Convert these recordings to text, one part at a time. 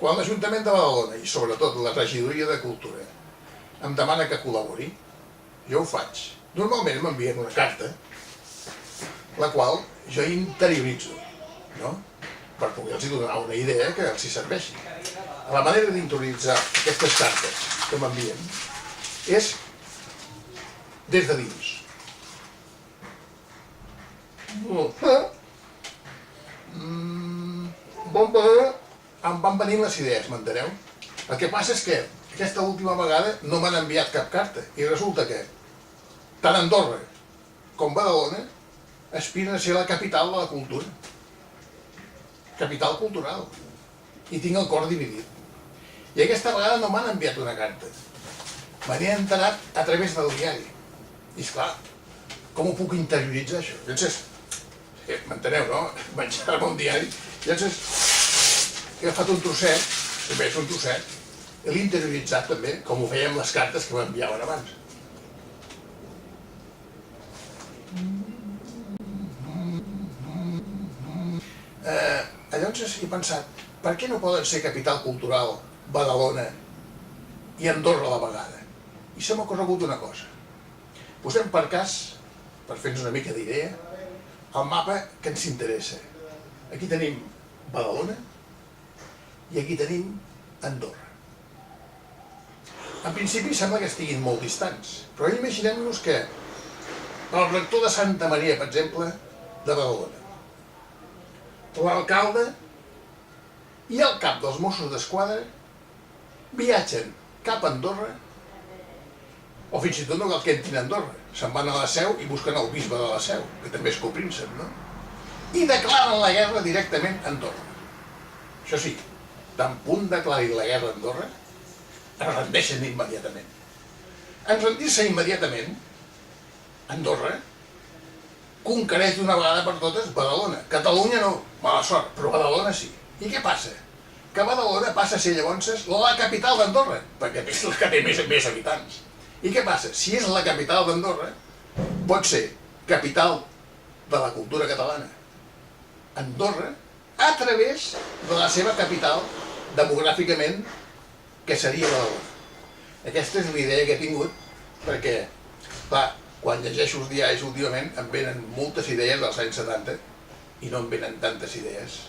Quan l'Ajuntament de Badalona, i sobretot la Regidoria de Cultura, em demana que col·labori, jo ho faig. Normalment m'envien una carta, la qual jo interioritzo, no? Per poder-los donar una idea que els serveixi. La manera d'interioritzar aquestes cartes que m'envien és des de dins. Em van venint les idees, m'enteneu? El que passa és que aquesta última vegada no m'han enviat cap carta i resulta que tant Andorra com Badalona aspiren a ser la capital de la cultura. Capital cultural. I tinc el cor dividit. I aquesta vegada no m'han enviat una carta. Me n'he enterat a través del diari. I esclar, com ho puc interioritzar això? Llavors, m'enteneu, no? Menjar-me un diari. Llavors, he agafat un trosset, també és un trosset, i l'he interioritzat també, com ho feia amb les cartes que m'enviaven abans. Llavors he pensat, per què no poden ser capital cultural Badalona i Andorra a la vegada? I se m'ha ocorregut una cosa. Posem per cas, per fer-nos una mica d'idea, el mapa que ens interessa. Aquí tenim Badalona i aquí tenim Andorra. En principi sembla que estiguin molt distants, però imaginem-nos que el rector de Santa Maria, per exemple, de Badalona, l'alcalde i el cap dels Mossos d'Esquadra viatgen cap a Andorra, o fins i tot no cal que entrin a Andorra, se'n van a la Seu i busquen el bisbe de la Seu, que també és copríncep, no? I declaren la guerra directament a Andorra. Això sí, tan punt declarin la guerra a Andorra, es rendeixen immediatament. En rendir-se immediatament, Andorra conquereix d'una vegada per totes Badalona. Catalunya no, mala sort, però Badalona sí. I què passa? Que Badalona passa a ser llavors la capital d'Andorra, perquè és la que té més habitants. I què passa? Si és la capital d'Andorra, pot ser capital de la cultura catalana. Andorra, a través de la seva capital, demogràficament, que seria Badalona. Aquesta és l'idea que he tingut, perquè, clar, quan llegeixo els diaris últimament em venen moltes idees dels anys 70 i no em venen tantes idees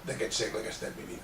d'aquest segle que estem vivint.